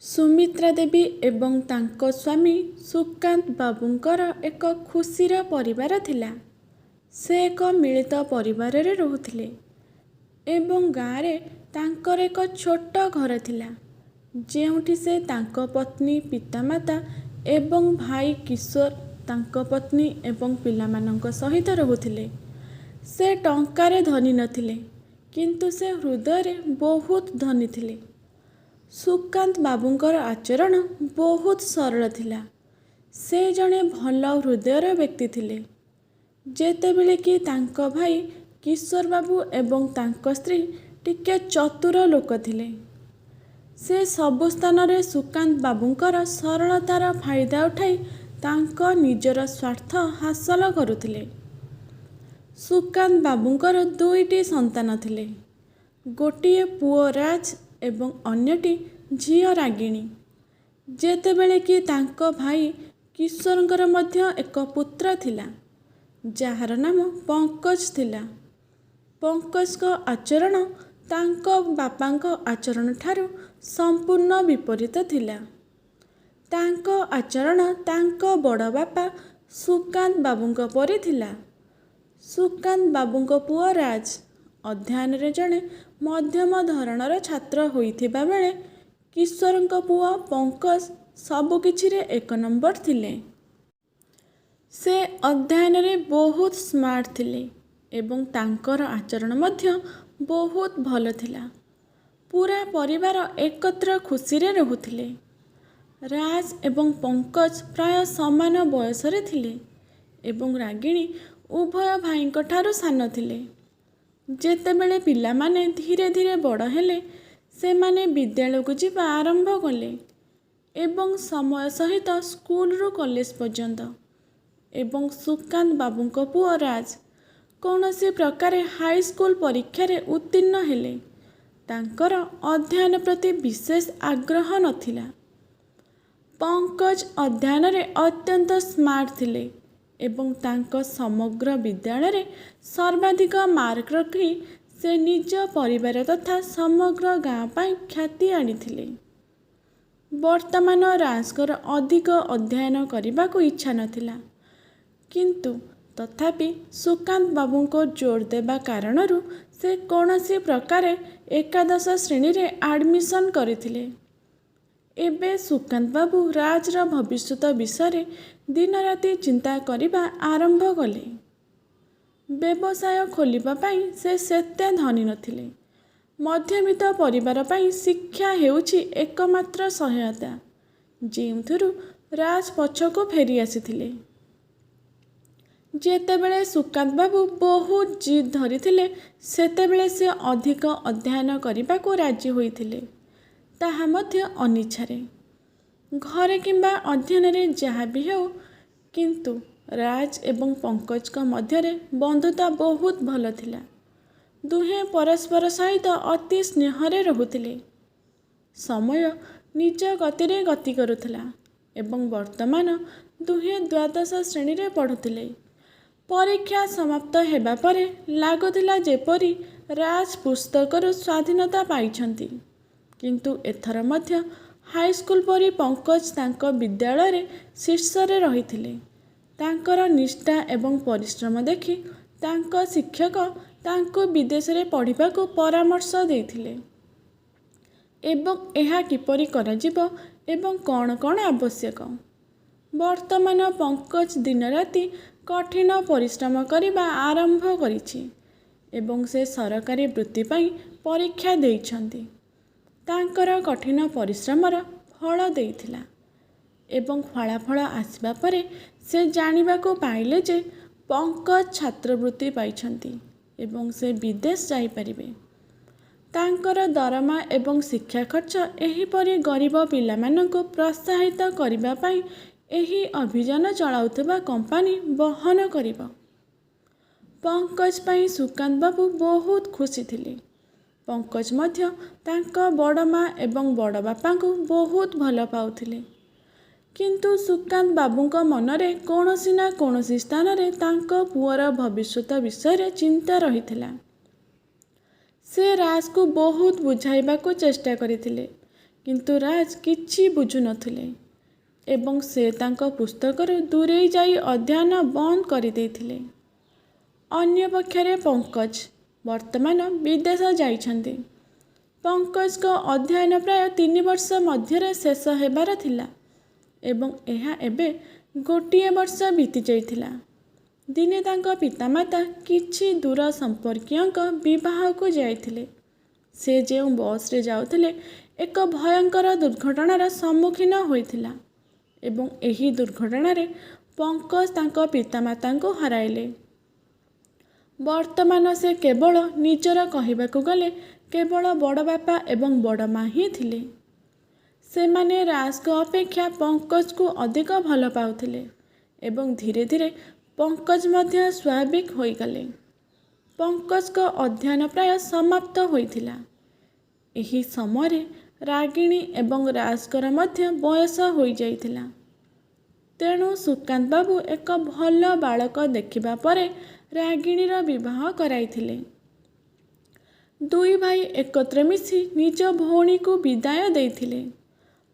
ସୁମିତ୍ରା ଦେବୀ ଏବଂ ତାଙ୍କ ସ୍ୱାମୀ ସୁକାନ୍ତ ବାବୁଙ୍କର ଏକ ଖୁସିର ପରିବାର ଥିଲା। ସେ ଏକ ମିଳିତ ପରିବାରରେ ରହୁଥିଲେ ଏବଂ ଗାଁରେ ତାଙ୍କର ଏକ ଛୋଟ ଘର ଥିଲା, ଯେଉଁଠି ସେ ତାଙ୍କ ପତ୍ନୀ, ପିତାମାତା ଏବଂ ଭାଇ କିଶୋର, ତାଙ୍କ ପତ୍ନୀ ଏବଂ ପିଲାମାନଙ୍କ ସହିତ ରହୁଥିଲେ। ସେ ଟଙ୍କାରେ ଧନୀ ନଥିଲେ, କିନ୍ତୁ ସେ ହୃଦୟରେ ବହୁତ ଧନୀ ଥିଲେ। ସୁକାନ୍ତ ବାବୁଙ୍କର ଆଚରଣ ବହୁତ ସରଳ ଥିଲା। ସେ ଜଣେ ଭଲ ହୃଦୟର ବ୍ୟକ୍ତି ଥିଲେ। ଯେତେବେଳେ କି ତାଙ୍କ ଭାଇ କିଶୋର ବାବୁ ଏବଂ ତାଙ୍କ ସ୍ତ୍ରୀ ଟିକେ ଚତୁର ଲୋକ ଥିଲେ। ସେ ସବୁ ସ୍ଥାନରେ ସୁକାନ୍ତ ବାବୁଙ୍କର ସରଳତାର ଫାଇଦା ଉଠାଇ ତାଙ୍କ ନିଜର ସ୍ୱାର୍ଥ ହାସଲ କରୁଥିଲେ। ସୁକାନ୍ତ ବାବୁଙ୍କର ଦୁଇଟି ସନ୍ତାନ ଥିଲେ, ଗୋଟିଏ ପୁଅ ରାଜ ଏବଂ ଅନ୍ୟଟି ଝିଅ ରାଗିଣୀ। ଯେତେବେଳେ କି ତାଙ୍କ ଭାଇ କିଶୋରଙ୍କର ମଧ୍ୟ ଏକ ପୁତ୍ର ଥିଲା, ଯାହାର ନାମ ପଙ୍କଜ ଥିଲା। ପଙ୍କଜଙ୍କ ଆଚରଣ ତାଙ୍କ ବାପାଙ୍କ ଆଚରଣ ଠାରୁ ସମ୍ପୂର୍ଣ୍ଣ ବିପରୀତ ଥିଲା। ତାଙ୍କ ଆଚରଣ ତାଙ୍କ ବଡ଼ ବାପା ସୁକାନ୍ତ ବାବୁଙ୍କ ପରି ଥିଲା। ସୁକାନ୍ତ ବାବୁଙ୍କ ପୁଅ ରାଜ ଅଧ୍ୟୟନରେ ଜଣେ ମଧ୍ୟମ ଧରଣର ଛାତ୍ର ହୋଇଥିବା ବେଳେ କିଶୋରଙ୍କ ପୁଅ ପଙ୍କଜ ସବୁକିଛିରେ 1 ନମ୍ବର ଥିଲେ। ସେ ଅଧ୍ୟୟନରେ ବହୁତ ସ୍ମାର୍ଟ ଥିଲେ ଏବଂ ତାଙ୍କର ଆଚରଣ ମଧ୍ୟ ବହୁତ ଭଲ ଥିଲା। ପୁରା ପରିବାର ଏକତ୍ର ଖୁସିରେ ରହୁଥିଲେ। ରାଜ ଏବଂ ପଙ୍କଜ ପ୍ରାୟ ସମାନ ବୟସରେ ଥିଲେ ଏବଂ ରାଗିଣୀ ଉଭୟ ଭାଇଙ୍କ ଠାରୁ ସାନ ଥିଲେ। ଯେତେବେଳେ ପିଲାମାନେ ଧୀରେ ଧୀରେ ବଡ଼ ହେଲେ, ସେମାନେ ବିଦ୍ୟାଳୟକୁ ଯିବା ଆରମ୍ଭ କଲେ ଏବଂ ସମୟ ସହିତ ସ୍କୁଲରୁ କଲେଜ ପର୍ଯ୍ୟନ୍ତ, ଏବଂ ସୁକାନ୍ତ ବାବୁଙ୍କ ପୁଅ ରାଜ କୌଣସି ପ୍ରକାରେ ହାଇସ୍କୁଲ ପରୀକ୍ଷାରେ ଉତ୍ତୀର୍ଣ୍ଣ ହେଲେ, ତାଙ୍କର ଅଧ୍ୟୟନ ପ୍ରତି ବିଶେଷ ଆଗ୍ରହ ନଥିଲା। ପଙ୍କଜ ଅଧ୍ୟୟନରେ ଅତ୍ୟନ୍ତ ସ୍ମାର୍ଟ ଥିଲେ ଏବଂ ତାଙ୍କ ସମଗ୍ର ବିଦ୍ୟାଳୟରେ ସର୍ବାଧିକ ମାର୍କ ରଖି ସେ ନିଜ ପରିବାର ତଥା ସମଗ୍ର ଗାଁ ପାଇଁ ଖ୍ୟାତି ଆଣିଥିଲେ। ବର୍ତ୍ତମାନ ରାଜଙ୍କର ଅଧିକ ଅଧ୍ୟୟନ କରିବାକୁ ଇଚ୍ଛା ନଥିଲା, କିନ୍ତୁ ତଥାପି ସୁକାନ୍ତ ବାବୁଙ୍କ ଜୋର ଦେବା କାରଣରୁ ସେ କୌଣସି ପ୍ରକାରେ ଏକାଦଶ ଶ୍ରେଣୀରେ ଆଡମିସନ କରିଥିଲେ। ଏବେ ସୁକାନ୍ତ ବାବୁ ରାଜର ଭବିଷ୍ୟତ ବିଷୟରେ ଦିନରାତି ଚିନ୍ତା କରିବା ଆରମ୍ଭ କଲେ। ବ୍ୟବସାୟ ଖୋଲିବା ପାଇଁ ସେ ସେତେ ଧନୀ ନଥିଲେ। ମଧ୍ୟବିତ୍ତ ପରିବାର ପାଇଁ ଶିକ୍ଷା ହେଉଛି ଏକମାତ୍ର ସହାୟତା, ଯେଉଁଥିରୁ ରାଜ ପଛକୁ ଫେରି ଆସିଥିଲେ। ଯେତେବେଳେ ସୁକାନ୍ତ ବାବୁ ବହୁତ ଜିଦ୍ ଧରିଥିଲେ, ସେତେବେଳେ ସେ ଅଧିକ ଅଧ୍ୟୟନ କରିବାକୁ ରାଜି ହୋଇଥିଲେ, ତାହା ମଧ୍ୟ ଅନିଚ୍ଛାରେ। ଘରେ କିମ୍ବା ଅଧ୍ୟୟନରେ ଯାହା ବି ହେଉ, କିନ୍ତୁ ରାଜ ଏବଂ ପଙ୍କଜଙ୍କ ମଧ୍ୟରେ ବନ୍ଧୁତା ବହୁତ ଭଲ ଥିଲା। ଦୁହେଁ ପରସ୍ପର ସହିତ ଅତି ସ୍ନେହରେ ରହୁଥିଲେ। ସମୟ ନିଜ ଗତିରେ ଗତି କରୁଥିଲା ଏବଂ ବର୍ତ୍ତମାନ ଦୁହେଁ ଦ୍ୱାଦଶ ଶ୍ରେଣୀରେ ପଢ଼ୁଥିଲେ। ପରୀକ୍ଷା ସମାପ୍ତ ହେବା ପରେ ଲାଗୁଥିଲା ଯେପରି ରାଜ ପୁସ୍ତକରୁ ସ୍ୱାଧୀନତା ପାଇଛନ୍ତି, କିନ୍ତୁ ଏଥର ମଧ୍ୟ ହାଇସ୍କୁଲ ପରି ପଙ୍କଜ ତାଙ୍କ ବିଦ୍ୟାଳୟରେ ଶୀର୍ଷରେ ରହିଥିଲେ। ତାଙ୍କର ନିଷ୍ଠା ଏବଂ ପରିଶ୍ରମ ଦେଖି ତାଙ୍କ ଶିକ୍ଷକ ତାଙ୍କୁ ବିଦେଶରେ ପଢ଼ିବାକୁ ପରାମର୍ଶ ଦେଇଥିଲେ ଏବଂ ଏହା କିପରି କରାଯିବ ଏବଂ କ'ଣ କ'ଣ ଆବଶ୍ୟକ। ବର୍ତ୍ତମାନ ପଙ୍କଜ ଦିନରାତି କଠିନ ପରିଶ୍ରମ କରିବା ଆରମ୍ଭ କରିଛି ଏବଂ ସେ ସରକାରୀ ବୃତ୍ତି ପାଇଁ ପରୀକ୍ଷା ଦେଇଛନ୍ତି। ତାଙ୍କର କଠିନ ପରିଶ୍ରମର ଫଳ ଦେଇଥିଲା ଏବଂ ଫଳାଫଳ ଆସିବା ପରେ ସେ ଜାଣିବାକୁ ପାଇଲେ ଯେ ପଙ୍କଜ ଛାତ୍ରବୃତ୍ତି ପାଇଛନ୍ତି ଏବଂ ସେ ବିଦେଶ ଯାଇପାରିବେ। ତାଙ୍କର ଦରମା ଏବଂ ଶିକ୍ଷା ଖର୍ଚ୍ଚ ଏହିପରି ଗରିବ ପିଲାମାନଙ୍କୁ ପ୍ରୋତ୍ସାହିତ କରିବା ପାଇଁ ଏହି ଅଭିଯାନ ଚଳାଉଥିବା କମ୍ପାନୀ ବହନ କରିବ। ପଙ୍କଜ ପାଇଁ ସୁକାନ୍ତ ବାବୁ ବହୁତ ଖୁସି ଥିଲେ। ପଙ୍କଜ ମଧ୍ୟ ତାଙ୍କ ବଡ଼ ମା ଏବଂ ବଡ଼ ବାପାଙ୍କୁ ବହୁତ ଭଲ ପାଉଥିଲେ, କିନ୍ତୁ ସୁକାନ୍ତ ବାବୁଙ୍କ ମନରେ କୌଣସି ନା କୌଣସି ସ୍ଥାନରେ ତାଙ୍କ ପୁଅର ଭବିଷ୍ୟତ ବିଷୟରେ ଚିନ୍ତା ରହିଥିଲା। ସେ ରାଜକୁ ବହୁତ ବୁଝାଇବାକୁ ଚେଷ୍ଟା କରିଥିଲେ, କିନ୍ତୁ ରାଜ କିଛି ବୁଝୁନଥିଲେ ଏବଂ ସେ ତାଙ୍କ ପୁସ୍ତକରୁ ଦୂରେଇ ଯାଇ ଅଧ୍ୟୟନ ବନ୍ଦ କରିଦେଇଥିଲେ। ଅନ୍ୟପକ୍ଷରେ ପଙ୍କଜ ବର୍ତ୍ତମାନ ବିଦେଶ ଯାଇଛନ୍ତି। ପଙ୍କଜଙ୍କ ଅଧ୍ୟୟନ ପ୍ରାୟ 3 ବର୍ଷ ମଧ୍ୟରେ ଶେଷ ହେବାର ଥିଲା ଏବଂ ଏହା ଏବେ 1 ବର୍ଷ ବିତି ଯାଇଥିଲା। ଦିନେ ତାଙ୍କ ପିତାମାତା କିଛି ଦୂର ସମ୍ପର୍କୀୟଙ୍କ ବିବାହକୁ ଯାଇଥିଲେ। ସେ ଯେଉଁ ବସ୍ରେ ଯାଉଥିଲେ ଏକ ଭୟଙ୍କର ଦୁର୍ଘଟଣାର ସମ୍ମୁଖୀନ ହୋଇଥିଲା ଏବଂ ଏହି ଦୁର୍ଘଟଣାରେ ପଙ୍କଜ ତାଙ୍କ ପିତାମାତାଙ୍କୁ ହରାଇଲେ। ବର୍ତ୍ତମାନ ସେ କେବଳ ନିଜର କହିବାକୁ ଗଲେ କେବଳ ବଡ଼ ବାପା ଏବଂ ବଡ଼ ମା ହିଁ ଥିଲେ। ସେମାନେ ରାଜଙ୍କ ଅପେକ୍ଷା ପଙ୍କଜକୁ ଅଧିକ ଭଲ ପାଉଥିଲେ ଏବଂ ଧୀରେ ଧୀରେ ପଙ୍କଜ ମଧ୍ୟ ସ୍ୱାଭାବିକ ହୋଇଗଲେ। ପଙ୍କଜଙ୍କ ଅଧ୍ୟୟନ ପ୍ରାୟ ସମାପ୍ତ ହୋଇଥିଲା। ଏହି ସମୟରେ ରାଗିଣୀ ଏବଂ ରାଜଙ୍କର ମଧ୍ୟ ବୟସ ହୋଇଯାଇଥିଲା। ତେଣୁ ସୁକାନ୍ତ ବାବୁ ଏକ ଭଲ ବାଳକ ଦେଖିବା ପରେ ରାଗିଣୀର ବିବାହ କରାଇଥିଲେ। ଦୁଇ ଭାଇ ଏକତ୍ର ମିଶି ନିଜ ଭଉଣୀକୁ ବିଦାୟ ଦେଇଥିଲେ।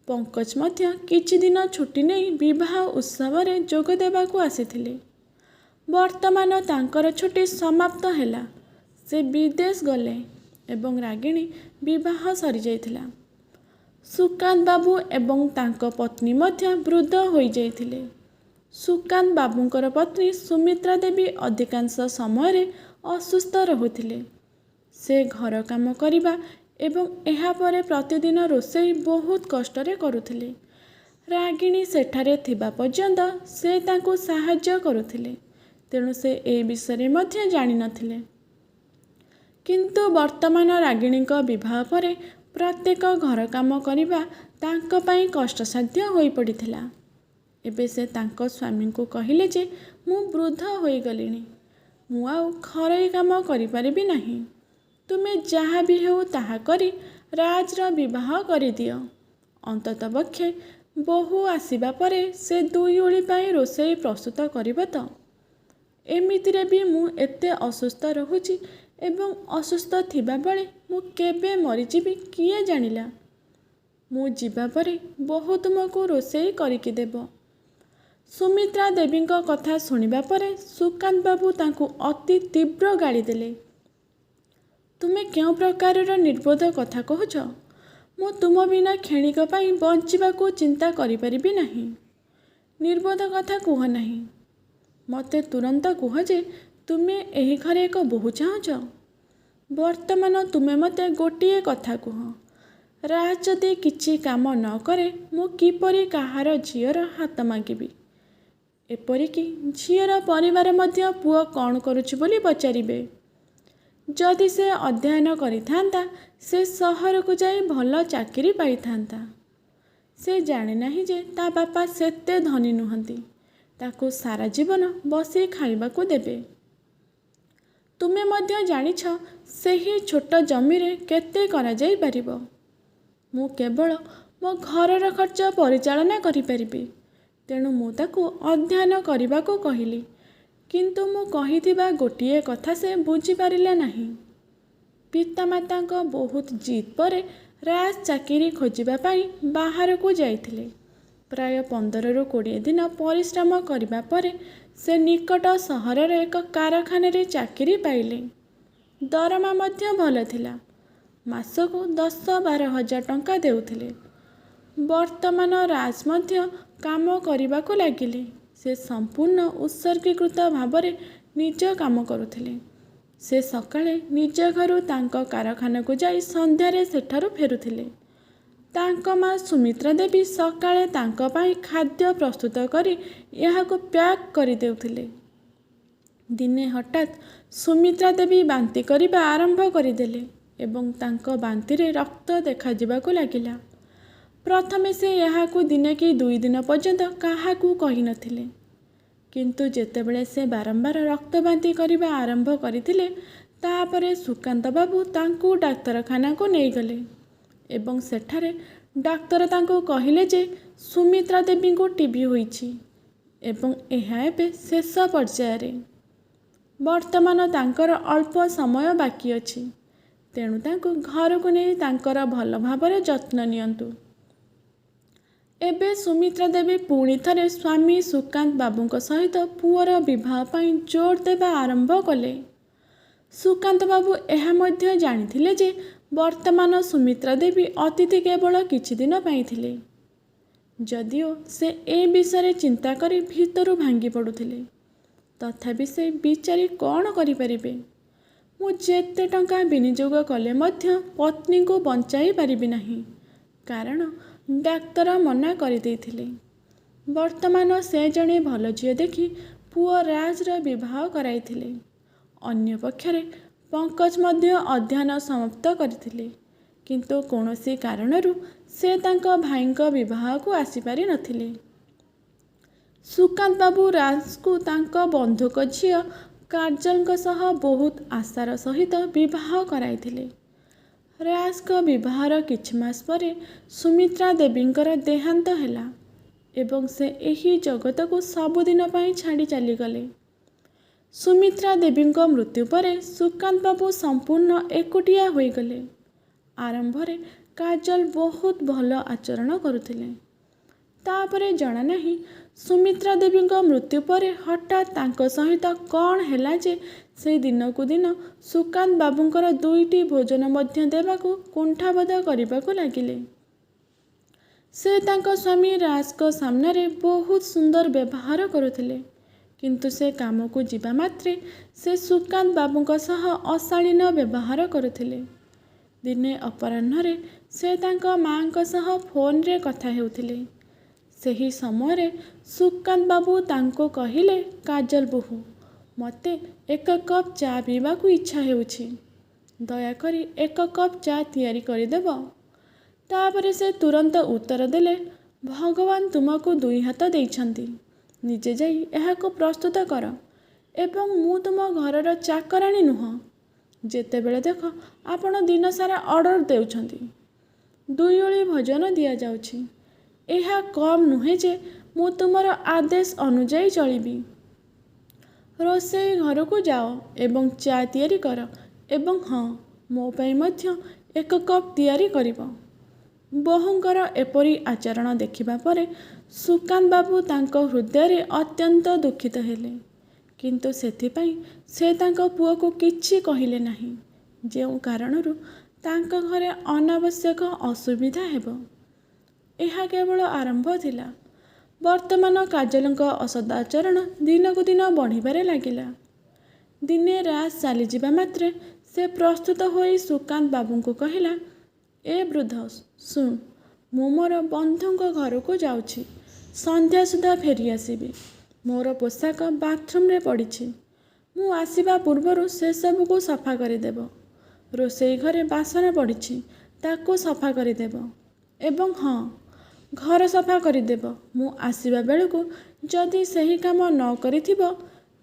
ପଙ୍କଜ ମଧ୍ୟ କିଛି ଦିନ ଛୁଟି ନେଇ ବିବାହ ଉତ୍ସବରେ ଯୋଗ ଦେବାକୁ ଆସିଥିଲେ। ବର୍ତ୍ତମାନ ତାଙ୍କର ଛୁଟି ସମାପ୍ତ ହେଲା। ସେ ବିଦେଶ ଗଲେ ଏବଂ ରାଗିଣୀ ବିବାହ ସରିଯାଇଥିଲା। ସୁକାନ୍ତ ବାବୁ ଏବଂ ତାଙ୍କ ପତ୍ନୀ ମଧ୍ୟ ବୃଦ୍ଧ ହୋଇଯାଇଥିଲେ। ସୁକାନ୍ତ ବାବୁଙ୍କର ପତ୍ନୀ ସୁମିତ୍ରା ଦେବୀ ଅଧିକାଂଶ ସମୟରେ ଅସୁସ୍ଥ ରହୁଥିଲେ। ସେ ଘର କାମ କରିବା ଏବଂ ଏହାପରେ ପ୍ରତିଦିନ ରୋଷେଇ ବହୁତ କଷ୍ଟରେ କରୁଥିଲେ। ରାଗିଣୀ ସେଠାରେ ଥିବା ପର୍ଯ୍ୟନ୍ତ ସେ ତାଙ୍କୁ ସାହାଯ୍ୟ କରୁଥିଲେ, ତେଣୁ ସେ ଏ ବିଷୟରେ ମଧ୍ୟ ଜାଣିନଥିଲେ। କିନ୍ତୁ ବର୍ତ୍ତମାନ ରାଗିଣୀଙ୍କ ବିବାହ ପରେ ପ୍ରତ୍ୟେକ ଘର କାମ କରିବା ତାଙ୍କ ପାଇଁ କଷ୍ଟସାଧ୍ୟ ହୋଇପଡ଼ିଥିଲା। ଏବେ ସେ ତାଙ୍କ ସ୍ୱାମୀଙ୍କୁ କହିଲେ ଯେ ମୁଁ ବୃଦ୍ଧ ହୋଇଗଲିଣି, ମୁଁ ଆଉ ଘରୋଇ କାମ କରିପାରିବି ନାହିଁ। ତୁମେ ଯାହା ବି ହେଉ ତାହା କରି ରାଜର ବିବାହ କରିଦିଅ। ଅନ୍ତତଃପକ୍ଷେ ବୋହୂ ଆସିବା ପରେ ସେ 2 ଓଳି ପାଇଁ ରୋଷେଇ ପ୍ରସ୍ତୁତ କରିବ ତ। ଏମିତିରେ ବି ମୁଁ ଏତେ ଅସୁସ୍ଥ ରହୁଛି ଏବଂ ଅସୁସ୍ଥ ଥିବାବେଳେ ମୁଁ କେବେ ମରିଯିବି କିଏ ଜାଣିଲା। ମୁଁ ଯିବା ପରେ ବୋହୂ ତୁମକୁ ରୋଷେଇ କରିକି ଦେବ। ସୁମିତ୍ରା ଦେବୀଙ୍କ କଥା ଶୁଣିବା ପରେ ସୁକାନ୍ତ ବାବୁ ତାଙ୍କୁ ଅତି ତୀବ୍ର ଗାଳି ଦେଲେ। ତୁମେ କେଉଁ ପ୍ରକାରର ନିର୍ବୋଧ କଥା କହୁଛ? ମୁଁ ତୁମ ବିନା କ୍ଷଣିକ ପାଇଁ ବଞ୍ଚିବାକୁ ଚିନ୍ତା କରିପାରିବି ନାହିଁ। ନିର୍ବୋଧ କଥା କୁହ ନାହିଁ। ମୋତେ ତୁରନ୍ତ କୁହ ଯେ ତୁମେ ଏହି ଘରେ ଏକ ବୋହୂ ଚାହୁଁଛ। ବର୍ତ୍ତମାନ ତୁମେ ମୋତେ ଗୋଟିଏ କଥା କୁହ, ରାଜ ଯଦି କିଛି କାମ ନ କରେ ମୁଁ କିପରି କାହାର ଝିଅର ହାତ ମାଗିବି? ଏପରିକି ଝିଅର ପରିବାର ମଧ୍ୟ ପୁଅ କ'ଣ କରୁଛି ବୋଲି ପଚାରିବେ। ଯଦି ସେ ଅଧ୍ୟୟନ କରିଥାନ୍ତା ସେ ସହରକୁ ଯାଇ ଭଲ ଚାକିରି ପାଇଥାନ୍ତା। ସେ ଜାଣେ ନାହିଁ ଯେ ତା ବାପା ସେତେ ଧନୀ ନୁହନ୍ତି, ତାକୁ ସାରା ଜୀବନ ବସି ଖାଇବାକୁ ଦେବେ। ତୁମେ ମଧ୍ୟ ଜାଣିଛ ସେହି ଛୋଟ ଜମିରେ କେତେ କରାଯାଇପାରିବ। ମୁଁ କେବଳ ମୋ ଘରର ଖର୍ଚ୍ଚ ପରିଚାଳନା କରିପାରିବି, ତେଣୁ ମୁଁ ତାକୁ ଅଧ୍ୟୟନ କରିବାକୁ କହିଲି। କିନ୍ତୁ ମୁଁ କହିଥିବା ଗୋଟିଏ କଥା ସେ ବୁଝିପାରିଲା ନାହିଁ। ପିତାମାତାଙ୍କ ବହୁତ ଜିଦ୍ ପରେ ରାଜ ଚାକିରି ଖୋଜିବା ପାଇଁ ବାହାରକୁ ଯାଇଥିଲେ। ପ୍ରାୟ 15ରୁ 20 ଦିନ ପରିଶ୍ରମ କରିବା ପରେ ସେ ନିକଟ ସହରର ଏକ କାରଖାନାରେ ଚାକିରି ପାଇଲେ। ଦରମା ମଧ୍ୟ ଭଲ ଥିଲା। ମାସକୁ 10-12 ହଜାର ଟଙ୍କା ଦେଉଥିଲେ। ବର୍ତ୍ତମାନ ରାଜ ମଧ୍ୟ କାମ କରିବାକୁ ଲାଗିଲେ। ସେ ସମ୍ପୂର୍ଣ୍ଣ ଉତ୍ସର୍ଗୀକୃତ ଭାବରେ ନିଜ କାମ କରୁଥିଲେ। ସେ ସକାଳେ ନିଜ ଘରୁ ତାଙ୍କ କାରଖାନାକୁ ଯାଇ ସନ୍ଧ୍ୟାରେ ସେଠାରୁ ଫେରୁଥିଲେ। ତାଙ୍କ ମା ସୁମିତ୍ରା ଦେବୀ ସକାଳେ ତାଙ୍କ ପାଇଁ ଖାଦ୍ୟ ପ୍ରସ୍ତୁତ କରି ଏହାକୁ ପ୍ୟାକ୍ କରିଦେଉଥିଲେ। ଦିନେ ହଠାତ୍ ସୁମିତ୍ରା ଦେବୀ ବାନ୍ତି କରିବା ଆରମ୍ଭ କରିଦେଲେ ଏବଂ ତାଙ୍କ ବାନ୍ତିରେ ରକ୍ତ ଦେଖାଯିବାକୁ ଲାଗିଲା। ପ୍ରଥମେ ସେ ଏହାକୁ ଦିନେ କି 2 ଦିନ ପର୍ଯ୍ୟନ୍ତ କାହାକୁ କହିନଥିଲେ। କିନ୍ତୁ ଯେତେବେଳେ ସେ ବାରମ୍ବାର ରକ୍ତ ବାନ୍ତି କରିବା ଆରମ୍ଭ କରିଥିଲେ, ତାପରେ ସୁକାନ୍ତ ବାବୁ ତାଙ୍କୁ ଡାକ୍ତରଖାନାକୁ ନେଇଗଲେ ଏବଂ ସେଠାରେ ଡାକ୍ତର ତାଙ୍କୁ କହିଲେ ଯେ ସୁମିତ୍ରା ଦେବୀଙ୍କୁ ଟିବି ହୋଇଛି ଏବଂ ଏହା ଏବେ ଶେଷ ପର୍ଯ୍ୟାୟରେ। ବର୍ତ୍ତମାନ ତାଙ୍କର ଅଳ୍ପ ସମୟ ବାକି ଅଛି, ତେଣୁ ତାଙ୍କୁ ଘରକୁ ନେଇ ତାଙ୍କର ଭଲ ଭାବରେ ଯତ୍ନ ନିଅନ୍ତୁ। ଏବେ ସୁମିତ୍ରା ଦେବୀ ପୁଣି ଥରେ ସ୍ୱାମୀ ସୁକାନ୍ତ ବାବୁଙ୍କ ସହିତ ପୁଅର ବିବାହ ପାଇଁ ଜୋର ଦେବା ଆରମ୍ଭ କଲେ। ସୁକାନ୍ତ ବାବୁ ଏହା ମଧ୍ୟ ଜାଣିଥିଲେ ଯେ ବର୍ତ୍ତମାନ ସୁମିତ୍ରା ଦେବୀ ଅତିଥି କେବଳ କିଛି ଦିନ ପାଇଁ ଥିଲେ। ଯଦିଓ ସେ ଏ ବିଷୟରେ ଚିନ୍ତା କରି ଭିତରୁ ଭାଙ୍ଗି ପଡ଼ୁଥିଲେ, ତଥାପି ସେ ବିଚାରି କ'ଣ କରିପାରିବେ? ମୁଁ ଯେତେ ଟଙ୍କା ବିନିଯୋଗ କଲେ ମଧ୍ୟ ପତ୍ନୀଙ୍କୁ ବଞ୍ଚାଇ ପାରିବି ନାହିଁ, କାରଣ ଡାକ୍ତର ମନା କରିଦେଇଥିଲେ। ବର୍ତ୍ତମାନ ସେ ଜଣେ ଭଲ ଝିଅ ଦେଖି ପୁଅ ରାଜର ବିବାହ କରାଇଥିଲେ। ଅନ୍ୟପକ୍ଷରେ ପଙ୍କଜ ମଧ୍ୟ ଅଧ୍ୟୟନ ସମାପ୍ତ କରିଥିଲେ, କିନ୍ତୁ କୌଣସି କାରଣରୁ ସେ ତାଙ୍କ ଭାଇଙ୍କ ବିବାହକୁ ଆସିପାରି ନଥିଲେ। ସୁକାନ୍ତ ବାବୁ ରାଜକୁ ତାଙ୍କ ବନ୍ଧୁଙ୍କ ଝିଅ କାଜଲଙ୍କ ସହ ବହୁତ ଆଶାର ସହିତ ବିବାହ କରାଇଥିଲେ। ରାଜଙ୍କ ବିବାହର କିଛି ମାସ ପରେ ସୁମିତ୍ରା ଦେବୀଙ୍କର ଦେହାନ୍ତ ହେଲା ଏବଂ ସେ ଏହି ଜଗତକୁ ସବୁଦିନ ପାଇଁ ଛାଡ଼ି ଚାଲିଗଲେ। ସୁମିତ୍ରା ଦେବୀଙ୍କ ମୃତ୍ୟୁ ପରେ ସୁକାନ୍ତ ବାବୁ ସମ୍ପୂର୍ଣ୍ଣ ଏକୁଟିଆ ହୋଇଗଲେ। ଆରମ୍ଭରେ କାଜଲ ବହୁତ ଭଲ ଆଚରଣ କରୁଥିଲେ। ତାପରେ ଜଣା ନାହିଁ ସୁମିତ୍ରା ଦେବୀଙ୍କ ମୃତ୍ୟୁ ପରେ ହଠାତ୍ ତାଙ୍କ ସହିତ କ'ଣ ହେଲା ଯେ ସେ ଦିନକୁ ଦିନ ସୁକାନ୍ତ ବାବୁଙ୍କର 2ଟି ଭୋଜନ ମଧ୍ୟ ଦେବାକୁ କୁଣ୍ଠାବୋଧ କରିବାକୁ ଲାଗିଲେ। ସେ ତାଙ୍କ ସ୍ୱାମୀ ରାଜଙ୍କ ସାମ୍ନାରେ ବହୁତ ସୁନ୍ଦର ବ୍ୟବହାର କରୁଥିଲେ, କିନ୍ତୁ ସେ କାମକୁ ଯିବା ମାତ୍ରେ ସେ ସୁକାନ୍ତ ବାବୁଙ୍କ ସହ ଅଶାଳୀନ ବ୍ୟବହାର କରୁଥିଲେ। ଦିନେ ଅପରାହ୍ନରେ ସେ ତାଙ୍କ ମାଆଙ୍କ ସହ ଫୋନରେ କଥା ହେଉଥିଲେ। ସେହି ସମୟରେ ସୁକାନ୍ତ ବାବୁ ତାଙ୍କୁ କହିଲେ, କାଜଲ ବୋହୂ, ମୋତେ 1 କପ୍ ଚା ପିଇବାକୁ ଇଚ୍ଛା ହେଉଛି। ଦୟାକରି 1 କପ୍ ଚା ତିଆରି କରିଦେବ। ତାପରେ ସେ ତୁରନ୍ତ ଉତ୍ତର ଦେଲେ, ଭଗବାନ ତୁମକୁ 2 ହାତ ଦେଇଛନ୍ତି, ନିଜେ ଯାଇ ଏହାକୁ ପ୍ରସ୍ତୁତ କର ଏବଂ ମୁଁ ତୁମ ଘରର ଚାକରାଣୀ ନୁହଁ। ଯେତେବେଳେ ଦେଖ ଆପଣ ଦିନସାରା ଅର୍ଡ଼ର ଦେଉଛନ୍ତି, 2 ଓଳି ଭୋଜନ ଦିଆଯାଉଛି। ଏହା କମ୍ ନୁହେଁ ଯେ ମୁଁ ତୁମର ଆଦେଶ ଅନୁଯାୟୀ ଚଳିବି। ରୋଷେଇ ଘରକୁ ଯାଅ ଏବଂ ଚା ତିଆରି କର ଏବଂ ହଁ, ମୋ ପାଇଁ ମଧ୍ୟ 1 କପ୍ ତିଆରି କରିବ। ବୋହୂଙ୍କର ଏପରି ଆଚରଣ ଦେଖିବା ପରେ ସୁକାନ୍ତ ବାବୁ ତାଙ୍କ ହୃଦୟରେ ଅତ୍ୟନ୍ତ ଦୁଃଖିତ ହେଲେ, କିନ୍ତୁ ସେଥିପାଇଁ ସେ ତାଙ୍କ ପୁଅକୁ କିଛି କହିଲେ ନାହିଁ, ଯେଉଁ କାରଣରୁ ତାଙ୍କ ଘରେ ଅନାବଶ୍ୟକ ଅସୁବିଧା ହେବ। ଏହା କେବଳ ଆରମ୍ଭ ଥିଲା। ବର୍ତ୍ତମାନ କାଜଲଙ୍କ ଅସଦାଚରଣ ଦିନକୁ ଦିନ ବଢ଼ିବାରେ ଲାଗିଲା। ଦିନେ ରାଜ ଚାଲିଯିବା ମାତ୍ରେ ସେ ପ୍ରସ୍ତୁତ ହୋଇ ସୁକାନ୍ତ ବାବୁଙ୍କୁ କହିଲା, ଏ ବୃଦ୍ଧ, ଶୁଣ, ମୁଁ ମୋର ବନ୍ଧୁଙ୍କ ଘରକୁ ଯାଉଛି। ସନ୍ଧ୍ୟା ସୁଦ୍ଧା ଫେରି ଆସିବି। ମୋର ପୋଷାକ ବାଥରୁମରେ ପଡ଼ିଛି। ମୁଁ ଆସିବା ପୂର୍ବରୁ ସେସବୁକୁ ସଫା କରିଦେବ। ରୋଷେଇ ଘରେ ବାସନ ପଡ଼ିଛି, ତାକୁ ସଫା କରିଦେବ ଏବଂ ହଁ, ଘର ସଫା କରିଦେବ। ମୁଁ ଆସିବା ବେଳକୁ ଯଦି ସେହି କାମ ନ କରିଥିବ,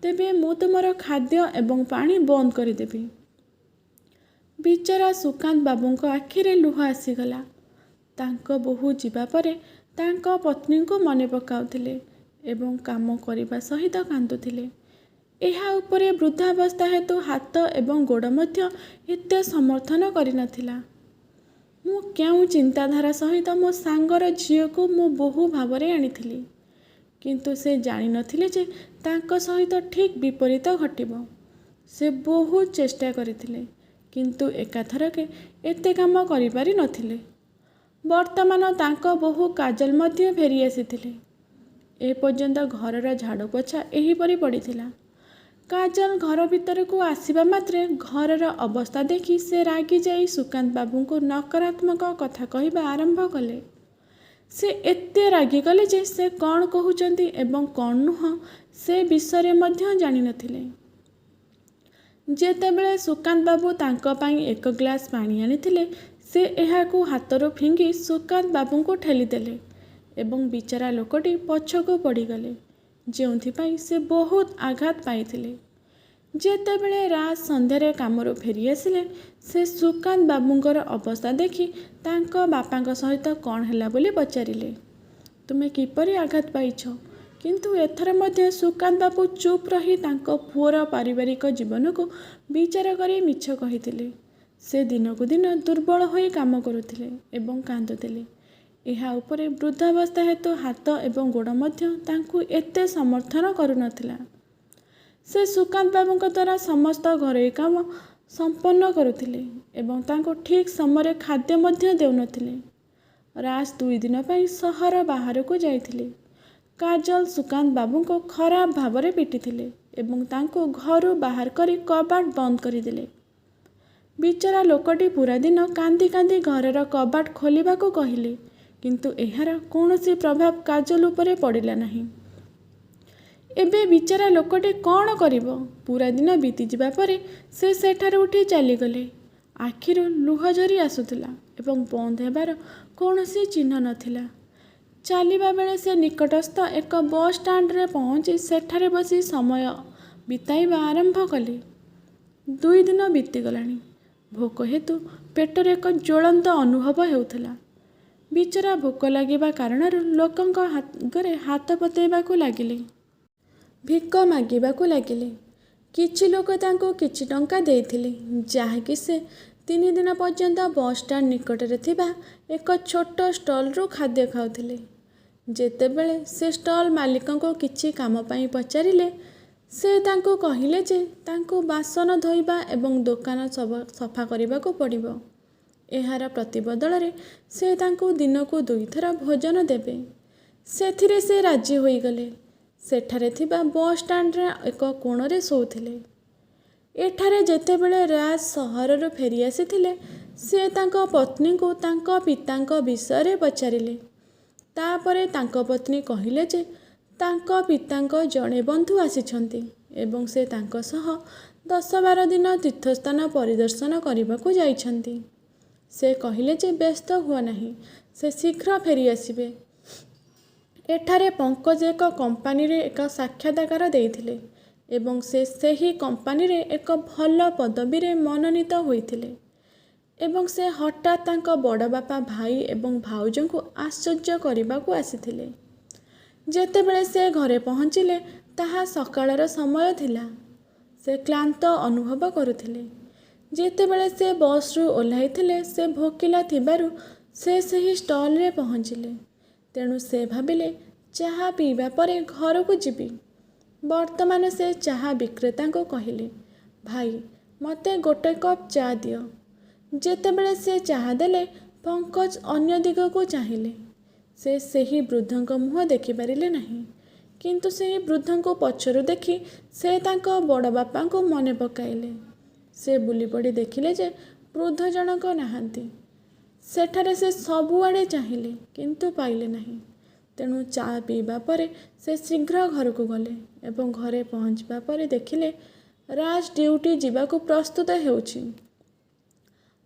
ତେବେ ମୁଁ ତୁମର ଖାଦ୍ୟ ଏବଂ ପାଣି ବନ୍ଦ କରିଦେବି। ବିଚରା ସୁକାନ୍ତ ବାବୁଙ୍କ ଆଖିରେ ଲୁହ ଆସିଗଲା। ତାଙ୍କ ବୋହୂ ଯିବା ପରେ ତାଙ୍କ ପତ୍ନୀଙ୍କୁ ମନେ ପକାଉଥିଲେ ଏବଂ କାମ କରିବା ସହିତ କାନ୍ଦୁଥିଲେ। ଏହା ଉପରେ ବୃଦ୍ଧାବସ୍ଥା ହେତୁ ହାତ ଏବଂ ଗୋଡ଼ ମଧ୍ୟ ଏତେ ସମର୍ଥନ କରିନଥିଲା। ମୁଁ କେଉଁ ଚିନ୍ତାଧାରା ସହିତ ମୋ ସାଙ୍ଗର ଝିଅକୁ ମୋ ବୋହୂ ଭାବରେ ଆଣିଥିଲି, କିନ୍ତୁ ସେ ଜାଣିନଥିଲେ ଯେ ତାଙ୍କ ସହିତ ଠିକ୍ ବିପରୀତ ଘଟିବ। ସେ ବହୁତ ଚେଷ୍ଟା କରିଥିଲେ, କିନ୍ତୁ ଏକାଥରକେ ଏତେ କାମ କରିପାରି ନଥିଲେ। ବର୍ତ୍ତମାନ ତାଙ୍କ ବୋହୂ କାଜଲ ମଧ୍ୟ ଫେରି ଆସିଥିଲେ। ଏପର୍ଯ୍ୟନ୍ତ ଘରର ଝାଡ଼ୁ ପୋଛା ଏହିପରି ପଡ଼ିଥିଲା। କାଜଲ ଘର ଭିତରକୁ ଆସିବା ମାତ୍ରେ ଘରର ଅବସ୍ଥା ଦେଖି ସେ ରାଗି ଯାଇ ସୁକାନ୍ତ ବାବୁଙ୍କୁ ନକାରାତ୍ମକ କଥା କହିବା ଆରମ୍ଭ କଲେ। ସେ ଏତେ ରାଗିଗଲେ ଯେ ସେ କ'ଣ କହୁଛନ୍ତି ଏବଂ କ'ଣ ନୁହଁ ସେ ବିଷୟରେ ମଧ୍ୟ ଜାଣିନଥିଲେ। ଯେତେବେଳେ ସୁକାନ୍ତ ବାବୁ ତାଙ୍କ ପାଇଁ 1 ଗ୍ଲାସ୍ ପାଣି ଆଣିଥିଲେ, ସେ ଏହାକୁ ହାତରୁ ଫିଙ୍ଗି ସୁକାନ୍ତ ବାବୁଙ୍କୁ ଠେଲିଦେଲେ ଏବଂ ବିଚରା ଲୋକଟି ପଛକୁ ପଡ଼ିଗଲେ, ଯେଉଁଥିପାଇଁ ସେ ବହୁତ ଆଘାତ ପାଇଥିଲେ। ଯେତେବେଳେ ରାଜ ସନ୍ଧ୍ୟାରେ କାମରୁ ଫେରିଆସିଲେ, ସେ ସୁକାନ୍ତ ବାବୁଙ୍କର ଅବସ୍ଥା ଦେଖି ତାଙ୍କ ବାପାଙ୍କ ସହିତ କ'ଣ ହେଲା ବୋଲି ପଚାରିଲେ। ତୁମେ କିପରି ଆଘାତ ପାଇଛ? କିନ୍ତୁ ଏଥର ମଧ୍ୟ ସୁକାନ୍ତ ବାବୁ ଚୁପ୍ ରହି ତାଙ୍କ ପୁଅର ପାରିବାରିକ ଜୀବନକୁ ବିଚାର କରି ମିଛ କହିଥିଲେ। ସେ ଦିନକୁ ଦିନ ଦୁର୍ବଳ ହୋଇ କାମ କରୁଥିଲେ ଏବଂ କାନ୍ଦୁଥିଲେ। ଏହା ଉପରେ ବୃଦ୍ଧାବସ୍ଥା ହେତୁ ହାତ ଏବଂ ଗୋଡ଼ ମଧ୍ୟ ତାଙ୍କୁ ଏତେ ସମର୍ଥନ କରୁନଥିଲା। ସେ ସୁକାନ୍ତ ବାବୁଙ୍କ ଦ୍ୱାରା ସମସ୍ତ ଘରୋଇ କାମ ସମ୍ପନ୍ନ କରୁଥିଲେ ଏବଂ ତାଙ୍କୁ ଠିକ୍ ସମୟରେ ଖାଦ୍ୟ ମଧ୍ୟ ଦେଉନଥିଲେ। ରାଜ 2 ଦିନ ପାଇଁ ସହର ବାହାରକୁ ଯାଇଥିଲେ। କାଜଲ ସୁକାନ୍ତ ବାବୁଙ୍କୁ ଖରାପ ଭାବରେ ପିଟିଥିଲେ ଏବଂ ତାଙ୍କୁ ଘରୁ ବାହାର କରି କବାଟ ବନ୍ଦ କରିଦେଲେ। ବିଚରା ଲୋକଟି ପୁରା ଦିନ କାନ୍ଦି କାନ୍ଦି ଘରର କବାଟ ଖୋଲିବାକୁ କହିଲେ, କିନ୍ତୁ ଏହାର କୌଣସି ପ୍ରଭାବ କାଜଲ ଉପରେ ପଡ଼ିଲା ନାହିଁ। ଏବେ ବିଚରା ଲୋକଟି କ'ଣ କରିବ? ପୁରା ଦିନ ବିତିଯିବା ପରେ ସେ ସେଠାରୁ ଉଠି ଚାଲିଗଲେ। ଆଖିରୁ ଲୁହ ଝରି ଆସୁଥିଲା ଏବଂ ବନ୍ଦ ହେବାର କୌଣସି ଚିହ୍ନ ନଥିଲା। ଚାଲିବା ବେଳେ ସେ ନିକଟସ୍ଥ ଏକ ବସ୍ ଷ୍ଟାଣ୍ଡରେ ପହଞ୍ଚି ସେଠାରେ ବସି ସମୟ ବିତାଇବା ଆରମ୍ଭ କଲେ। 2 ଦିନ ବିତିଗଲାଣି। ଭୋକ ହେତୁ ପେଟରେ ଏକ ଜ୍ୱଳନ୍ତ ଅନୁଭବ ହେଉଥିଲା। ବିଚରା ଭୋକ ଲାଗିବା କାରଣରୁ ଲୋକଙ୍କ ଆଗରେ ହାତ ପତେଇବାକୁ ଲାଗିଲେ। ଭିକ ମାଗିବାକୁ ଲାଗିଲେ। କିଛି ଲୋକ ତାଙ୍କୁ କିଛି ଟଙ୍କା ଦେଇଥିଲେ, ଯାହାକି ସେ 3 ଦିନ ପର୍ଯ୍ୟନ୍ତ ବସ୍ ଷ୍ଟାଣ୍ଡ ନିକଟରେ ଥିବା ଏକ ଛୋଟ ଷ୍ଟଲରୁ ଖାଦ୍ୟ ଖାଉଥିଲେ। ଯେତେବେଳେ ସେ ଷ୍ଟଲ ମାଲିକଙ୍କୁ କିଛି କାମ ପାଇଁ ପଚାରିଲେ, ସେ ତାଙ୍କୁ କହିଲେ ଯେ ତାଙ୍କୁ ବାସନ ଧୋଇବା ଏବଂ ଦୋକାନ ସଫା କରିବାକୁ ପଡ଼ିବ। ଏହାର ପ୍ରତିବଦଳରେ ସେ ତାଙ୍କୁ ଦିନକୁ 2 ଥର ଭୋଜନ ଦେବେ। ସେଥିରେ ସେ ରାଜି ହୋଇଗଲେ। ସେଠାରେ ଥିବା ବସ୍ ଷ୍ଟାଣ୍ଡର ଏକ କୋଣରେ ଶୋଉଥିଲେ। ଏଠାରେ ଯେତେବେଳେ ରାଜ ସହରରୁ ଫେରିଆସିଥିଲେ, ସେ ତାଙ୍କ ପତ୍ନୀଙ୍କୁ ତାଙ୍କ ପିତାଙ୍କ ବିଷୟରେ ପଚାରିଲେ। ତାପରେ ତାଙ୍କ ପତ୍ନୀ କହିଲେ ଯେ ତାଙ୍କ ପିତାଙ୍କ ଜଣେ ବନ୍ଧୁ ଆସିଛନ୍ତି ଏବଂ ସେ ତାଙ୍କ ସହ 10-12 ଦିନ ତୀର୍ଥସ୍ଥାନ ପରିଦର୍ଶନ କରିବାକୁ ଯାଇଛନ୍ତି। ସେ କହିଲେ ଯେ ବ୍ୟସ୍ତ ହୁଅ ନାହିଁ, ସେ ଶୀଘ୍ର ଫେରିଆସିବେ। ଏଠାରେ ପଙ୍କଜ ଏକ କମ୍ପାନୀରେ ଏକ ସାକ୍ଷାତକାର ଦେଇଥିଲେ ଏବଂ ସେ ସେହି କମ୍ପାନୀରେ ଏକ ଭଲ ପଦବୀରେ ମନୋନୀତ ହୋଇଥିଲେ ଏବଂ ସେ ହଠାତ୍ ତାଙ୍କ ବଡ଼ ବାପା, ଭାଇ ଏବଂ ଭାଉଜଙ୍କୁ ଆଶ୍ଚର୍ଯ୍ୟ କରିବାକୁ ଆସିଥିଲେ। ଯେତେବେଳେ ସେ ଘରେ ପହଞ୍ଚିଲେ, ତାହା ସକାଳର ସମୟ ଥିଲା। ସେ କ୍ଳାନ୍ତ ଅନୁଭବ କରୁଥିଲେ। ଯେତେବେଳେ ସେ ବସ୍ରୁ ଓହ୍ଲାଇଥିଲେ, ସେ ଭୋକିଲା ଥିବାରୁ ସେ ସେହି ଷ୍ଟଲରେ ପହଞ୍ଚିଲେ। ତେଣୁ ସେ ଭାବିଲେ ଚାହା ପିଇବା ପରେ ଘରକୁ ଯିବି। ବର୍ତ୍ତମାନ ସେ ଚାହା ବିକ୍ରେତାଙ୍କୁ କହିଲେ, ଭାଇ, ମୋତେ ଗୋଟେ କପ୍ ଚା ଦିଅ। ଯେତେବେଳେ ସେ ଚାହା ଦେଲେ, ପଙ୍କଜ ଅନ୍ୟ ଦିଗକୁ ଚାହିଁଲେ। ସେ ସେହି ବୃଦ୍ଧଙ୍କ ମୁହଁ ଦେଖିପାରିଲେ ନାହିଁ, କିନ୍ତୁ ସେହି ବୃଦ୍ଧଙ୍କୁ ପଛରୁ ଦେଖି ସେ ତାଙ୍କ ବଡ଼ ବାପାଙ୍କୁ ମନେ ପକାଇଲେ। ସେ ବୁଲିପଡ଼ି ଦେଖିଲେ ଯେ ବୃଦ୍ଧ ଜଣକ ନାହାନ୍ତି। ସେଠାରେ ସେ ସବୁଆଡ଼େ ଚାହିଁଲେ, କିନ୍ତୁ ପାଇଲେ ନାହିଁ। ତେଣୁ ଚା ପିଇବା ପରେ ସେ ଶୀଘ୍ର ଘରକୁ ଗଲେ ଏବଂ ଘରେ ପହଞ୍ଚିବା ପରେ ଦେଖିଲେ ରାଜ ଡ୍ୟୁଟି ଯିବାକୁ ପ୍ରସ୍ତୁତ ହେଉଛି।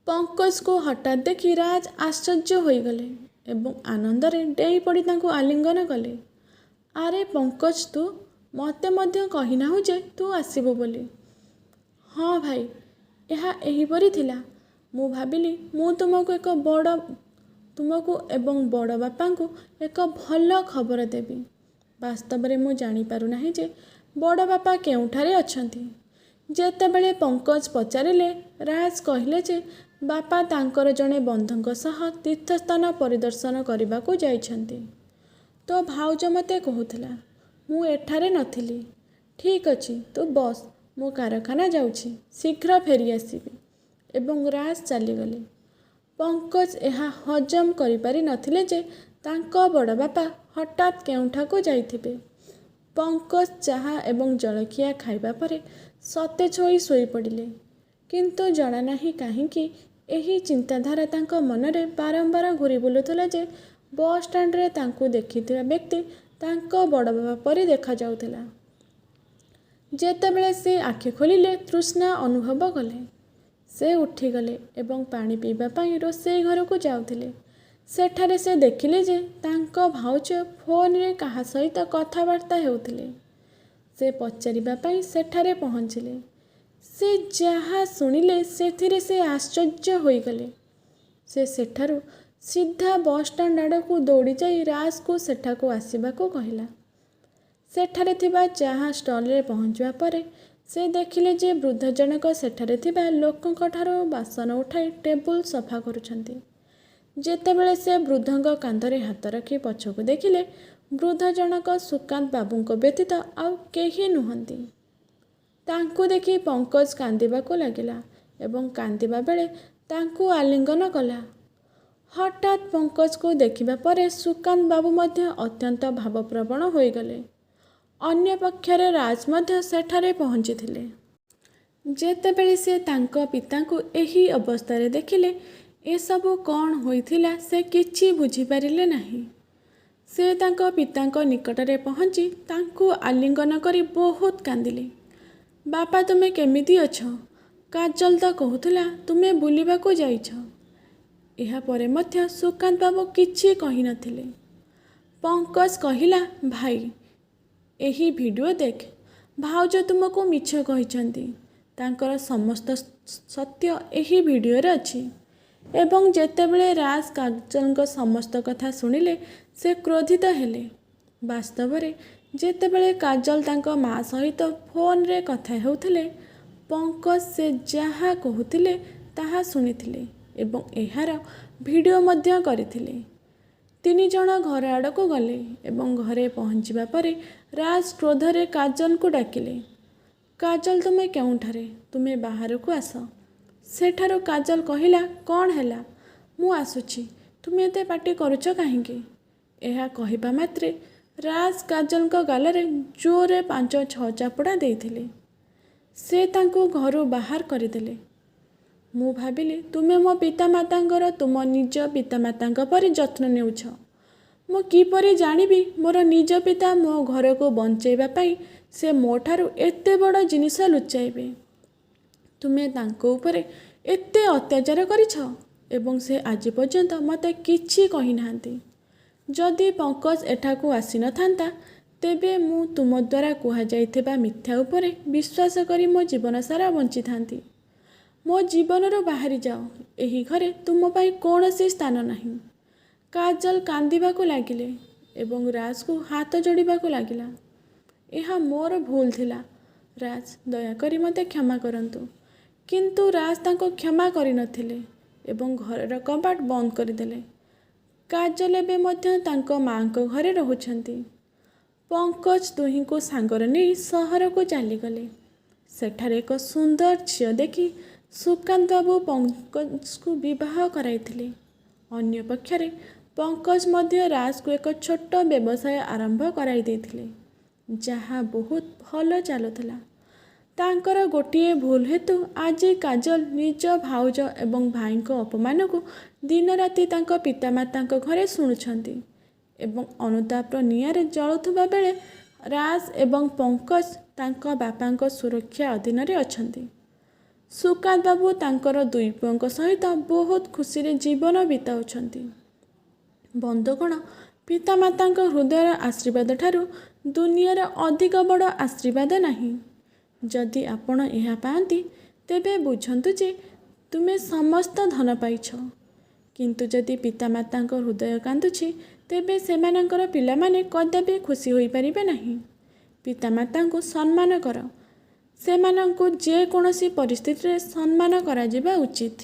ପଙ୍କଜକୁ ହଠାତ୍ ଦେଖି ରାଜ ଆଶ୍ଚର୍ଯ୍ୟ ହୋଇଗଲେ ଏବଂ ଆନନ୍ଦରେ ଡେଇଁପଡ଼ି ତାଙ୍କୁ ଆଲିଙ୍ଗନ କଲେ। ଆରେ ପଙ୍କଜ, ତୁ ମୋତେ ମଧ୍ୟ କହିନାହୁଁ ଯେ ତୁ ଆସିବୁ ବୋଲି। ହଁ ଭାଇ, ଏହା ଏହିପରି ଥିଲା। ମୁଁ ଭାବିଲି ମୁଁ ତୁମକୁ ଏବଂ ବଡ଼ ବାପାଙ୍କୁ ଏକ ଭଲ ଖବର ଦେବି। ବାସ୍ତବରେ ମୁଁ ଜାଣିପାରୁନାହିଁ ଯେ ବଡ଼ ବାପା କେଉଁଠାରେ ଅଛନ୍ତି। ଯେତେବେଳେ ପଙ୍କଜ ପଚାରିଲେ, ରାଜ କହିଲେ ଯେ ବାପା ତାଙ୍କର ଜଣେ ବନ୍ଧୁଙ୍କ ସହ ତୀର୍ଥସ୍ଥାନ ପରିଦର୍ଶନ କରିବାକୁ ଯାଇଛନ୍ତି। ତୋ ଭାଉଜ ମୋତେ କହୁଥିଲା। ମୁଁ ଏଠାରେ ନଥିଲି। ଠିକ୍ ଅଛି, ତୁ ବସ୍, ମୁଁ କାରଖାନା ଯାଉଛି, ଶୀଘ୍ର ଫେରିଆସିବି। ଏବଂ ରାଜ ଚାଲିଗଲେ। ପଙ୍କଜ ଏହା ହଜମ କରିପାରି ନଥିଲେ ଯେ ତାଙ୍କ ବଡ଼ ବାପା ହଠାତ୍ କେଉଁଠାକୁ ଯାଇଥିବେ। ପଙ୍କଜ ଚାହା ଏବଂ ଜଳଖିଆ ଖାଇବା ପରେ ସତେଜ ହୋଇ ଶୋଇପଡ଼ିଲେ। କିନ୍ତୁ ଜଣାନାହିଁ କାହିଁକି ଏହି ଚିନ୍ତାଧାରା ତାଙ୍କ ମନରେ ବାରମ୍ବାର ଘୂରି ବୁଲୁଥିଲା ଯେ ବସ୍ ଷ୍ଟାଣ୍ଡରେ ତାଙ୍କୁ ଦେଖିଥିବା ବ୍ୟକ୍ତି ତାଙ୍କ ବଡ଼ ବାପା ପରି ଦେଖାଯାଉଥିଲା। ଯେତେବେଳେ ସେ ଆଖି ଖୋଲିଲେ, ତୃଷ୍ଣା ଅନୁଭବ କଲେ। ସେ ଉଠିଗଲେ ଏବଂ ପାଣି ପିଇବା ପାଇଁ ରୋଷେଇ ଘରକୁ ଯାଉଥିଲେ। ସେଠାରେ ସେ ଦେଖିଲେ ଯେ ତାଙ୍କ ଭାଉଜ ଫୋନରେ କାହା ସହିତ କଥାବାର୍ତ୍ତା ହେଉଥିଲେ। ସେ ପଚାରିବା ପାଇଁ ସେଠାରେ ପହଞ୍ଚିଲେ। ସେ ଯାହା ଶୁଣିଲେ ସେଥିରେ ସେ ଆଶ୍ଚର୍ଯ୍ୟ ହୋଇଗଲେ। ସେ ସେଠାରୁ ସିଧା ବସ୍ ଷ୍ଟାଣ୍ଡ ଆଡ଼କୁ ଦୌଡ଼ିଯାଇ ରାଜକୁ ସେଠାକୁ ଆସିବାକୁ କହିଲା। ସେଠାରେ ଥିବା ଚାହା ଷ୍ଟଲରେ ପହଞ୍ଚିବା ପରେ ସେ ଦେଖିଲେ ଯେ ବୃଦ୍ଧ ଜଣକ ସେଠାରେ ଥିବା ଲୋକଙ୍କଠାରୁ ବାସନ ଉଠାଇ ଟେବୁଲ ସଫା କରୁଛନ୍ତି। ଯେତେବେଳେ ସେ ବୃଦ୍ଧଙ୍କ କାନ୍ଧରେ ହାତ ରଖି ପଛକୁ ଦେଖିଲେ, ବୃଦ୍ଧ ଜଣକ ସୁକାନ୍ତ ବାବୁଙ୍କ ବ୍ୟତୀତ ଆଉ କେହି ନୁହନ୍ତି। ତାଙ୍କୁ ଦେଖି ପଙ୍କଜ କାନ୍ଦିବାକୁ ଲାଗିଲା ଏବଂ କାନ୍ଦିବା ବେଳେ ତାଙ୍କୁ ଆଲିଙ୍ଗନ କଲା। ହଠାତ୍ ପଙ୍କଜକୁ ଦେଖିବା ପରେ ସୁକାନ୍ତ ବାବୁ ମଧ୍ୟ ଅତ୍ୟନ୍ତ ଭାବପ୍ରବଣ ହୋଇଗଲେ। ଅନ୍ୟପକ୍ଷରେ ରାଜ ମଧ୍ୟ ସେଠାରେ ପହଞ୍ଚିଥିଲେ। ଯେତେବେଳେ ସେ ତାଙ୍କ ପିତାଙ୍କୁ ଏହି ଅବସ୍ଥାରେ ଦେଖିଲେ, ଏସବୁ କ'ଣ ହୋଇଥିଲା ସେ କିଛି ବୁଝିପାରିଲେ ନାହିଁ। ସେ ତାଙ୍କ ପିତାଙ୍କ ନିକଟରେ ପହଞ୍ଚି ତାଙ୍କୁ ଆଲିଙ୍ଗନ କରି ବହୁତ କାନ୍ଦିଲେ। ବାପା, ତୁମେ କେମିତି ଅଛ? କାଜଲ ତ କହୁଥିଲା ତୁମେ ବୁଲିବାକୁ ଯାଇଛ। ଏହାପରେ ମଧ୍ୟ ସୁକାନ୍ତ ବାବୁ କିଛି କହିନଥିଲେ। ପଙ୍କଜ କହିଲା, ଭାଇ, ଏହି ଭିଡ଼ିଓ ଦେଖ। ଭାଉଜ ତୁମକୁ ମିଛ କହିଛନ୍ତି। ତାଙ୍କର ସମସ୍ତ ସତ୍ୟ ଏହି ଭିଡ଼ିଓରେ ଅଛି। ଏବଂ ଯେତେବେଳେ ରାଜ କାଜଲଙ୍କ ସମସ୍ତ କଥା ଶୁଣିଲେ, ସେ କ୍ରୋଧିତ ହେଲେ। ବାସ୍ତବରେ ଯେତେବେଳେ କାଜଲ ତାଙ୍କ ମା ସହିତ ଫୋନରେ କଥା ହେଉଥିଲେ, ପଙ୍କଜ ସେ ଯାହା କହୁଥିଲେ ତାହା ଶୁଣିଥିଲେ ଏବଂ ଏହାର ଭିଡ଼ିଓ ମଧ୍ୟ କରିଥିଲେ। ତିନି ଜଣ ଘର ଆଡ଼କୁ ଗଲେ ଏବଂ ଘରେ ପହଞ୍ଚିବା ପରେ ରାଜ କ୍ରୋଧରେ କାଜଲଙ୍କୁ ଡାକିଲେ। କାଜଲ, ତୁମେ କେଉଁଠାରେ? ତୁମେ ବାହାରକୁ ଆସ। ସେଠାରୁ କାଜଲ କହିଲା, କ'ଣ ହେଲା? ମୁଁ ଆସୁଛି। ତୁମେ ଏତେ ପାଟି କରୁଛ କାହିଁକି? ଏହା କହିବା ମାତ୍ରେ ରାଜ କାଜଲଙ୍କ ଗାଲରେ ଜୋରରେ 5-6 ଚାପୁଡ଼ା ଦେଇଥିଲେ। ସେ ତାଙ୍କୁ ଘରୁ ବାହାର କରିଦେଲେ। ମୁଁ ଭାବିଲି ତୁମେ ମୋ ପିତାମାତାଙ୍କର ତୁମ ନିଜ ପିତାମାତାଙ୍କ ପରି ଯତ୍ନ ନେଉଛ। ମୁଁ କିପରି ଜାଣିବି ମୋର ନିଜ ପିତା ମୋ ଘରକୁ ବଞ୍ଚାଇବା ପାଇଁ ସେ ମୋ ଠାରୁ ଏତେ ବଡ଼ ଜିନିଷ ଲୁଚାଇବେ? ତୁମେ ତାଙ୍କ ଉପରେ ଏତେ ଅତ୍ୟାଚାର କରିଛ ଏବଂ ସେ ଆଜି ପର୍ଯ୍ୟନ୍ତ ମୋତେ କିଛି କହିନାହାନ୍ତି। ଯଦି ପଙ୍କଜ ଏଠାକୁ ଆସିନଥାନ୍ତା, ତେବେ ମୁଁ ତୁମ ଦ୍ୱାରା କୁହାଯାଇଥିବା ମିଥ୍ୟା ଉପରେ ବିଶ୍ୱାସ କରି ମୋ ଜୀବନ ସାରା ବଞ୍ଚିଥାନ୍ତି। ମୋ ଜୀବନରୁ ବାହାରି ଯାଅ। ଏହି ଘରେ ତୁମ ପାଇଁ କୌଣସି ସ୍ଥାନ ନାହିଁ। କାଜଲ କାନ୍ଦିବାକୁ ଲାଗିଲେ ଏବଂ ରାଜକୁ ହାତ ଯୋଡ଼ିବାକୁ ଲାଗିଲା। ଏହା ମୋର ଭୁଲ ଥିଲା। ରାଜ, ଦୟାକରି ମୋତେ କ୍ଷମା କରନ୍ତୁ। କିନ୍ତୁ ରାଜ ତାଙ୍କୁ କ୍ଷମା କରିନଥିଲେ ଏବଂ ଘରର କବାଟ ବନ୍ଦ କରିଦେଲେ। କାଜଲ ଏବେ ମଧ୍ୟ ତାଙ୍କ ମାଙ୍କ ଘରେ ରହୁଛନ୍ତି। ପଙ୍କଜ ଦୁହିଁଙ୍କୁ ସାଙ୍ଗରେ ନେଇ ସହରକୁ ଚାଲିଗଲେ। ସେଠାରେ ଏକ ସୁନ୍ଦର ଝିଅ ଦେଖି ସୁକାନ୍ତ ବାବୁ ପଙ୍କଜକୁ ବିବାହ କରାଇଥିଲେ। ଅନ୍ୟପକ୍ଷରେ ପଙ୍କଜ ମଧ୍ୟ ରାଜକୁ ଏକ ଛୋଟ ବ୍ୟବସାୟ ଆରମ୍ଭ କରାଇ ଦେଇଥିଲେ, ଯାହା ବହୁତ ଭଲ ଚାଲୁଥିଲା। ତାଙ୍କର ଗୋଟିଏ ଭୁଲ ହେତୁ ଆଜି କାଜଲ ନିଜ ଭାଉଜ ଏବଂ ଭାଇଙ୍କ ଅପମାନକୁ ଦିନରାତି ତାଙ୍କ ପିତାମାତାଙ୍କ ଘରେ ଶୁଣୁଛନ୍ତି ଏବଂ ଅନୁତାପର ନିଆଁରେ ଜଳୁଥିବା ବେଳେ ରାଜ ଏବଂ ପଙ୍କଜ ତାଙ୍କ ବାପାଙ୍କ ସୁରକ୍ଷା ଅଧୀନରେ ଅଛନ୍ତି। ସୁକାନ୍ତ ବାବୁ ତାଙ୍କର ଦୁଇ ପୁଅଙ୍କ ସହିତ ବହୁତ ଖୁସିରେ ଜୀବନ ବିତାଉଛନ୍ତି। ବନ୍ଧୁଗଣ, ପିତାମାତାଙ୍କ ହୃଦୟର ଆଶୀର୍ବାଦ ଠାରୁ ଦୁନିଆର ଅଧିକ ବଡ଼ ଆଶୀର୍ବାଦ ନାହିଁ। ଯଦି ଆପଣ ଏହା ପାଆନ୍ତି, ତେବେ ବୁଝନ୍ତୁ ଯେ ତୁମେ ସମସ୍ତ ଧନ ପାଇଛ। କିନ୍ତୁ ଯଦି ପିତାମାତାଙ୍କ ହୃଦୟ କାନ୍ଦୁଛି, ତେବେ ସେମାନଙ୍କର ପିଲାମାନେ କଦାପି ଖୁସି ହୋଇପାରିବେ ନାହିଁ। ପିତାମାତାଙ୍କୁ ସମ୍ମାନ କର। ସେମାନଙ୍କୁ ଯେକୌଣସି ପରିସ୍ଥିତିରେ ସମ୍ମାନ କରାଯିବା ଉଚିତ।